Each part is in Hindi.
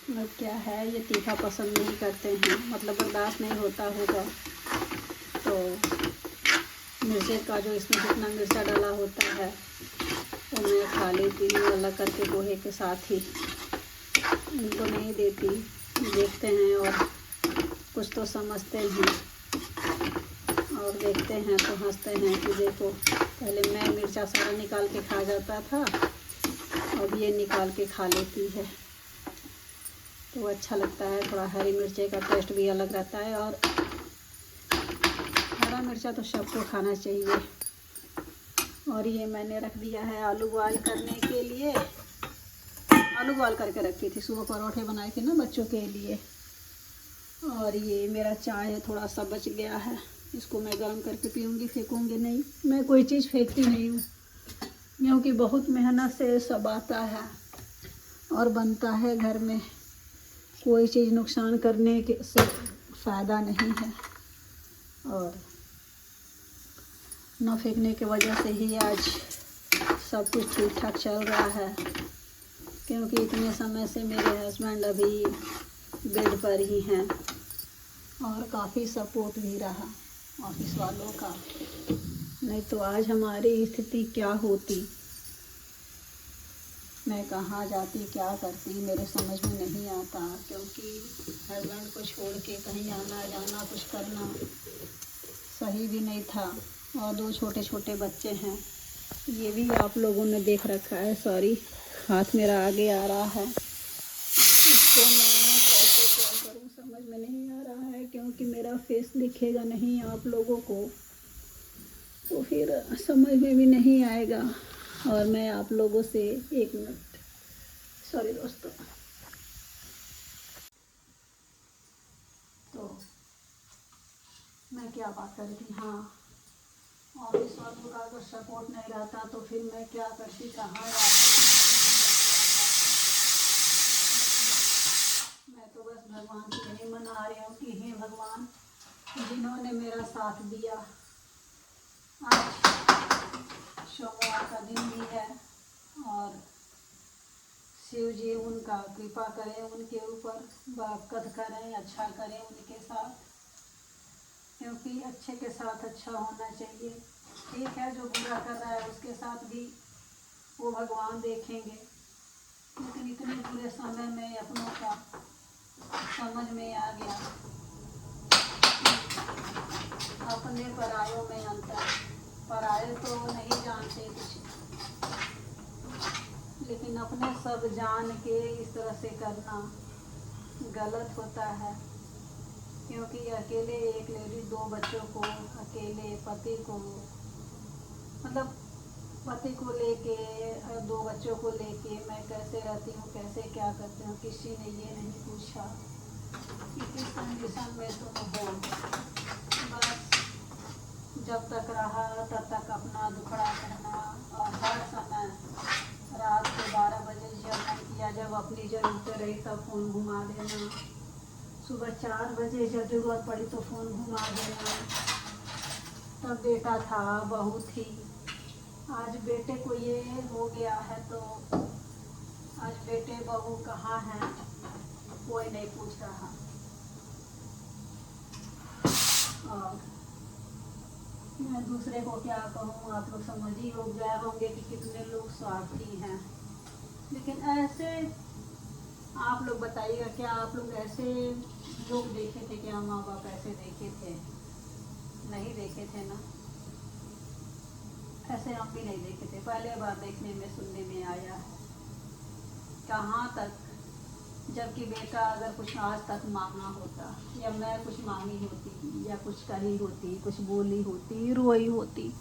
मतलब क्या है, ये तीखा पसंद नहीं करते हैं, मतलब बर्दाश्त नहीं होता होगा। तो मिर्चे का जो इसमें जितना मिर्चा डाला होता है वो मैं खा लेती हूँ अलग करके पोहे के साथ ही, इनको नहीं देती। देखते हैं और कुछ तो समझते हैं और देखते हैं तो हंसते हैं कि देखो, पहले मैं मिर्चा सारा निकाल के खा जाता था, अब ये निकाल के खा लेती है। तो अच्छा लगता है, थोड़ा हरी मिर्ची का टेस्ट भी अलग रहता है। और हरा मिर्चा तो सबको खाना चाहिए। और ये मैंने रख दिया है आलू बॉयल करने के लिए। आलू बॉयल करके रखी थी, सुबह परोठे बनाए थे ना बच्चों के लिए। और ये मेरा चाय थोड़ा सा बच गया है, इसको मैं गर्म करके पीऊँगी, फेंकूँगी नहीं। मैं कोई चीज़ फेंकती नहीं हूँ, क्योंकि बहुत मेहनत से सब आता है और बनता है घर में। कोई चीज़ नुकसान करने के से फ़ायदा नहीं है। और न फेंकने की वजह से ही आज सब कुछ ठीक ठाक चल रहा है, क्योंकि इतने समय से मेरे हस्बैंड अभी बेड पर ही हैं और काफ़ी सपोर्ट भी रहा ऑफिस वालों का। नहीं तो आज हमारी स्थिति क्या होती, मैं कहाँ जाती, क्या करती, मेरे समझ में नहीं आता। क्योंकि हस्बैंड को छोड़ के कहीं आना जाना कुछ करना सही भी नहीं था। और 2 छोटे छोटे बच्चे हैं, ये भी आप लोगों ने देख रखा है। सॉरी, हाथ मेरा आगे आ रहा है, इसको मैं कैसे क्या करूँ समझ में नहीं आ रहा है। क्योंकि मेरा फेस दिखेगा नहीं आप लोगों को तो फिर समझ में भी नहीं आएगा। और मैं आप लोगों से 1 मिनट, सॉरी दोस्तों। तो मैं क्या बात कर रही थी, हाँ, ऑफिस वालों का अगर सपोर्ट नहीं रहता तो फिर मैं क्या करती, कहाँ जाती। मैं तो बस भगवान की यही मना रही हूँ कि हे भगवान, जिन्होंने मेरा साथ दिया, आज सोमवार का दिन भी है और शिव जी उनका कृपा करें, उनके ऊपर बरकत करें, अच्छा करें उनके साथ। क्योंकि अच्छे के साथ अच्छा होना चाहिए। ठीक है, जो बुरा कर रहा है उसके साथ भी वो भगवान देखेंगे, लेकिन इतने बुरे समय में अपनों का समझ में आ गया, अपने परायों में अंतर। पराये तो नहीं जानते कुछ, लेकिन अपने सब जान के इस तरह से करना गलत होता है। क्योंकि अकेले एक लेडीज 2 बच्चों को, अकेले पति को, मतलब पति को लेके 2 बच्चों को लेके मैं कैसे रहती हूँ, कैसे क्या करती हूँ, किसी ने ये नहीं पूछा कि किस कंडीशन में तुम हो। बस जब तक रहा तब तक अपना दुखड़ा करना। और हर समय रात को 12 बजे जब मन किया, जब अपनी ज़रूरत रही तब फ़ोन घुमा देना, सुबह 4 बजे जब ज़रूरत पड़ी तो फ़ोन घुमा देना। तब बेटा था, बहू थी। आज बेटे को ये हो गया है तो आज बेटे बहू कहाँ हैं, कोई नहीं पूछ रहा। और मैं दूसरे को क्या कहूँ, आप लोग समझ ही हो गए होंगे कि कितने लोग स्वार्थी हैं। लेकिन ऐसे आप लोग बताइएगा, क्या आप लोग ऐसे लोग देखे थे, क्या माँ बाप ऐसे देखे थे? नहीं देखे थे ना। ऐसे हम भी नहीं देखे थे, पहले बार देखने में सुनने में आया है। कहाँ तक, जबकि बेटा अगर कुछ आज तक मांगा होता, या मैं कुछ मांगी होती, या कुछ कही होती, कुछ बोली होती, रोई होती,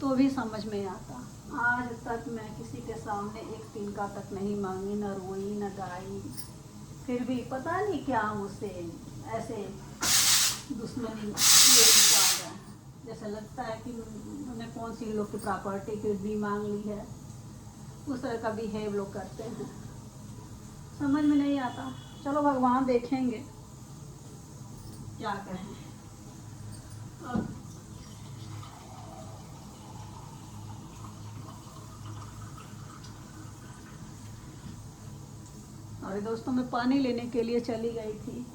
तो भी समझ में आता। आज तक मैं किसी के सामने 1 तिनका तक नहीं मांगी, न रोई न गाई। फिर भी पता नहीं क्या मुझसे ऐसे दुश्मनी लोग आ गए, जैसे लगता है कि उन्हें कौन सी लोग की प्रॉपर्टी की भी मांग ली है। उस तरह का बिहेव लोग करते हैं, समझ में नहीं आता। चलो भगवान देखेंगे, क्या कहें। अब और दोस्तों मैं पानी लेने के लिए चली गई थी,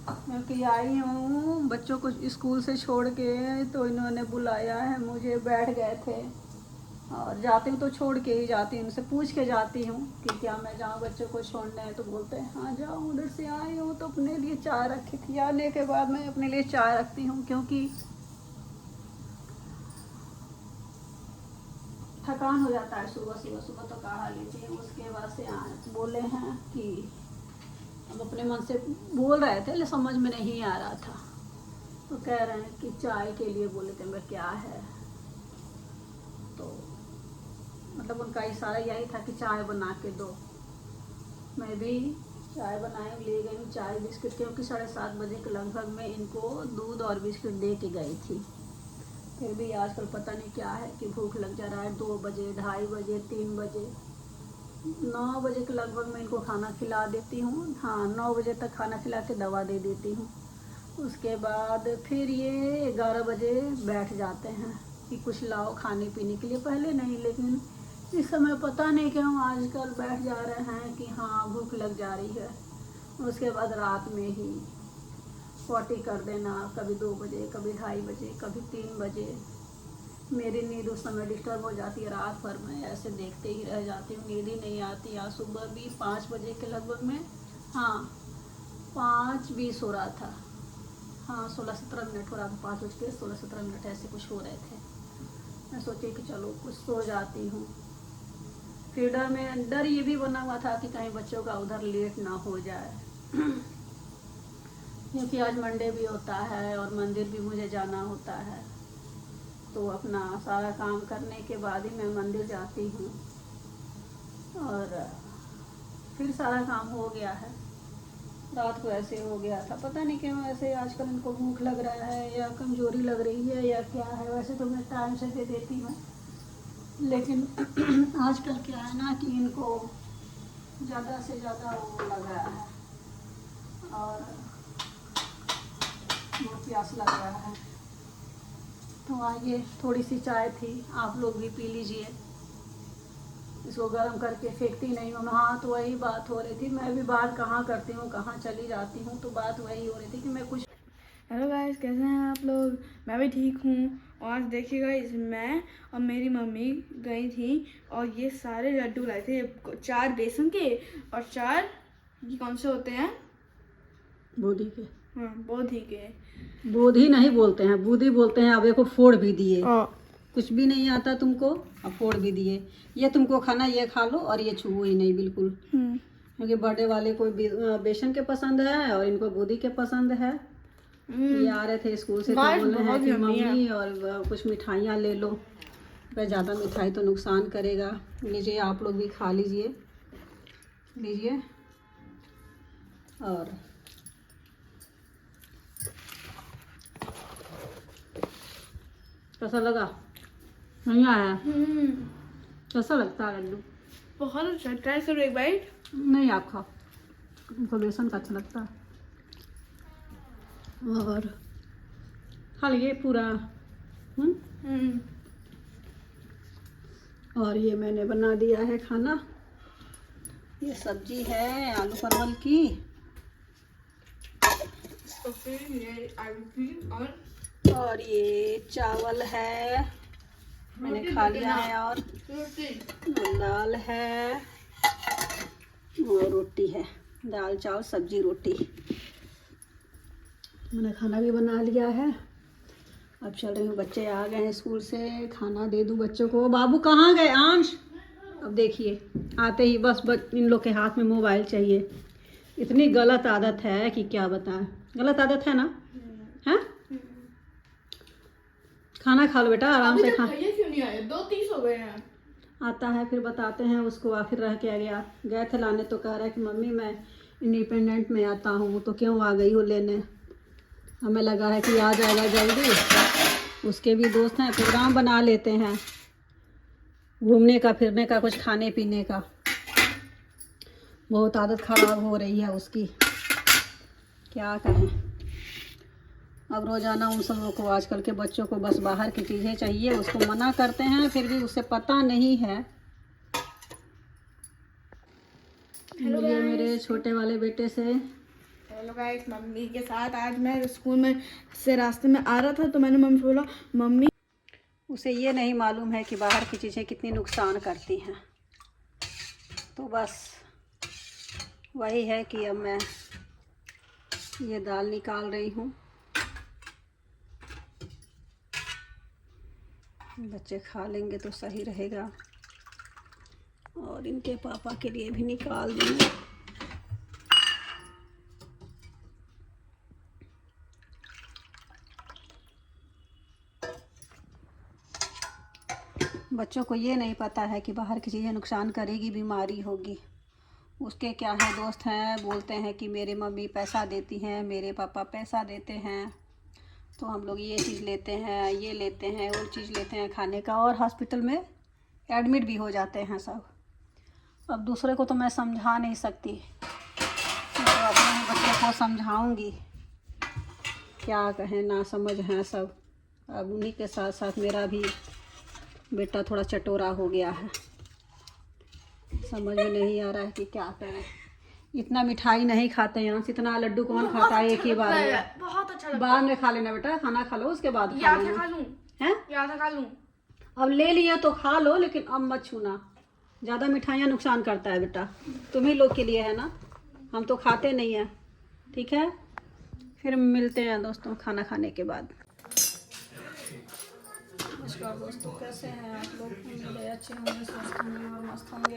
क्योंकि आई हूँ बच्चों को स्कूल से छोड़ के, तो इन्होंने बुलाया है मुझे, बैठ गए थे। और जाती हूँ तो छोड़ के ही जाती हूँ, उनसे पूछ के जाती हूँ कि क्या मैं जाऊँ बच्चों को छोड़ने, तो बोलते हैं हाँ जाओ। उधर से आई हूँ तो अपने लिए चाय रखी थी, आने के बाद मैं अपने लिए चाय रखती हूँ, क्योंकि थकान हो जाता है सुबह तो कहा लीजिए। उसके बाद से बोले हैं कि हम अपने मन से बोल रहे थे, लेकिन समझ में नहीं आ रहा था, तो कह रहे हैं कि चाय के लिए बोले थे। मैं क्या है, तो मतलब उनका इशारा यही था कि चाय बना के दो। मैं भी चाय बनाए ले गई हूँ, चाय बिस्किट, क्योंकि 7:30 बजे के लगभग में इनको दूध और बिस्किट दे के गई थी। फिर भी आजकल पता नहीं क्या है कि भूख लग जा रहा है। 2 बजे, 2:30 बजे, 3 बजे, 9 बजे के लगभग मैं इनको खाना खिला देती हूँ। हाँ, 9 बजे तक खाना खिला के दवा दे देती हूँ। उसके बाद फिर ये 11 बजे बैठ जाते हैं कि कुछ लाओ खाने पीने के लिए। पहले नहीं, लेकिन इस समय पता नहीं क्यों आजकल बैठ जा रहे हैं कि हाँ भूख लग जा रही है। उसके बाद रात में ही पॉटी कर देना, कभी 2 बजे, कभी 2:30 बजे, कभी 3 बजे। मेरी नींद उस समय डिस्टर्ब हो जाती है। रात भर मैं ऐसे देखते ही रह जाती हूँ, नींद ही नहीं आती। आज सुबह भी 5 बजे के लगभग में, हाँ 5:20 हो रहा था, हाँ 16-17 मिनट हो रहा था, 5:16-17 मिनट ऐसे कुछ हो रहे थे। मैं सोची कि चलो कुछ सो जाती हूँ। फिर डर ये भी बना हुआ था कि कहीं बच्चों का उधर लेट ना हो जाए, क्योंकि आज मंडे भी होता है और मंदिर भी मुझे जाना होता है। तो अपना सारा काम करने के बाद ही मैं मंदिर जाती हूँ। और फिर सारा काम हो गया है। रात को ऐसे हो गया था, पता नहीं क्यों ऐसे आजकल इनको भूख लग रहा है या कमज़ोरी लग रही है या क्या है। वैसे तो मैं टाइम से दे देती हूँ, लेकिन आजकल क्या है ना कि इनको ज़्यादा से ज़्यादा वो लग रहा है और बहुत प्यास लग रहा है। तो आइए, थोड़ी सी चाय थी, आप लोग भी पी लीजिए। इसको गर्म करके फेंकती नहीं हूँ। हाँ, तो वही बात हो रही थी, मैं भी बात कहाँ करती हूँ, कहाँ चली जाती हूँ, तो बात वही हो रही थी कि मैं कुछ। हेलो गाइस, कैसे हैं आप लोग? मैं भी ठीक हूँ। और आज देखिए गाइस, मैं और मेरी मम्मी गई थी और ये सारे लड्डू लाए थे। 4 बेसन के और 4 ये कौन से होते हैं? बूंदी के। हाँ, बोधी के। बूंदी नहीं बोलते हैं, बूंदी बोलते हैं। अब देखो फोड़ भी दिए, कुछ भी नहीं आता तुमको, अब फोड़ भी दिए। ये तुमको खाना, ये खा लो, और ये छुओ ही नहीं बिल्कुल, क्योंकि बर्थडे वाले को बेसन के पसंद है और इनको बूंदी के पसंद है। ये आ रहे थे स्कूल से तो बोल रहे हैं कि मम्मी और कुछ मिठाइयाँ ले लो। पर ज़्यादा मिठाई तो नुकसान करेगा। लीजिए, आप लोग भी खा लीजिए, लीजिए। और कैसा लगा? नहीं आया? कैसा लगता है लड्डू? बहुत अच्छा, ट्राई करो एक बाइट। नहीं, आप खाओ, तुमको बेसन का अच्छा लगता है। और खा लिए पूरा। और ये मैंने बना दिया है खाना। ये सब्जी है आलू परवल की, तो फिर ये आलू की और ये चावल है, मैंने खा लिया है। और दाल है और रोटी है, दाल चावल सब्जी रोटी। मैंने खाना भी बना लिया है। अब चल रही हूँ, बच्चे आ गए हैं स्कूल से, खाना दे दूँ बच्चों को। बाबू कहाँ गए? अंश, अब देखिए आते ही बस इन लोग के हाथ में मोबाइल चाहिए। इतनी गलत आदत है कि क्या बताएं। गलत आदत है ना? है? खाना खा लो बेटा, आराम से खा। ये क्यों नहीं आए? 2:30 हो गए हैं। आता है फिर बताते हैं उसको। आखिर रह के आ गया, गए थे लाने तो कह रहा है कि मम्मी मैं इंडिपेंडेंट में आता हूँ, तो क्यों आ गई हो लेने? हमें लगा है कि आ जाएगा जल्दी। उसके भी दोस्त हैं, प्रोग्राम बना लेते हैं घूमने का, फिरने का, कुछ खाने पीने का। बहुत आदत खराब हो रही है उसकी, क्या कहें। अब रोज़ाना उन सब लोग को, आजकल के बच्चों को बस बाहर की चीज़ें चाहिए। उसको मना करते हैं, फिर भी उसे पता नहीं है। ये मेरे मेरे छोटे वाले बेटे से। हेलो गाइस, मम्मी के साथ आज मैं स्कूल में से रास्ते में आ रहा था तो मैंने मम्मी से बोला, मम्मी उसे ये नहीं मालूम है कि बाहर की चीज़ें कितनी नुकसान करती हैं। तो बस वही है कि अब मैं ये दाल निकाल रही हूँ। बच्चे खा लेंगे तो सही रहेगा, और इनके पापा के लिए भी निकाल दूँगी। बच्चों को ये नहीं पता है कि बाहर की चीज़ें नुकसान करेगी, बीमारी होगी। उसके क्या है, दोस्त हैं बोलते हैं कि मेरे मम्मी पैसा देती हैं, मेरे पापा पैसा देते हैं, तो हम लोग ये चीज़ लेते हैं, ये लेते हैं, वो चीज़ लेते हैं खाने का, और हॉस्पिटल में एडमिट भी हो जाते हैं सब। अब दूसरे को तो मैं समझा नहीं सकती, तो अपने बच्चे को समझाऊंगी। क्या कहें, ना समझ हैं सब। अब उन्हीं के साथ साथ मेरा भी बेटा थोड़ा चटोरा हो गया है, समझ में नहीं आ रहा है कि क्या करें। इतना मिठाई नहीं खाते यहाँ से, इतना लड्डू कौन खाता है एक ही बार में। बहुत अच्छा लगता बाद में खा लेना बेटा, खाना खा लो उसके बाद खा लेना। खा लूं हैं? याद खा लूं। अब ले लिया तो खा लो, लेकिन अब मत छूना। ज़्यादा मिठाइयाँ नुकसान करता है बेटा, तुम्ही लोग के लिए है ना, हम तो खाते नहीं हैं। ठीक है, फिर मिलते हैं दोस्तों खाना खाने के बाद। नमस्कार दोस्तों, कैसे हैं आप लोग? मेरे अच्छे होंगे, स्वस्थ होंगे और मस्त होंगे।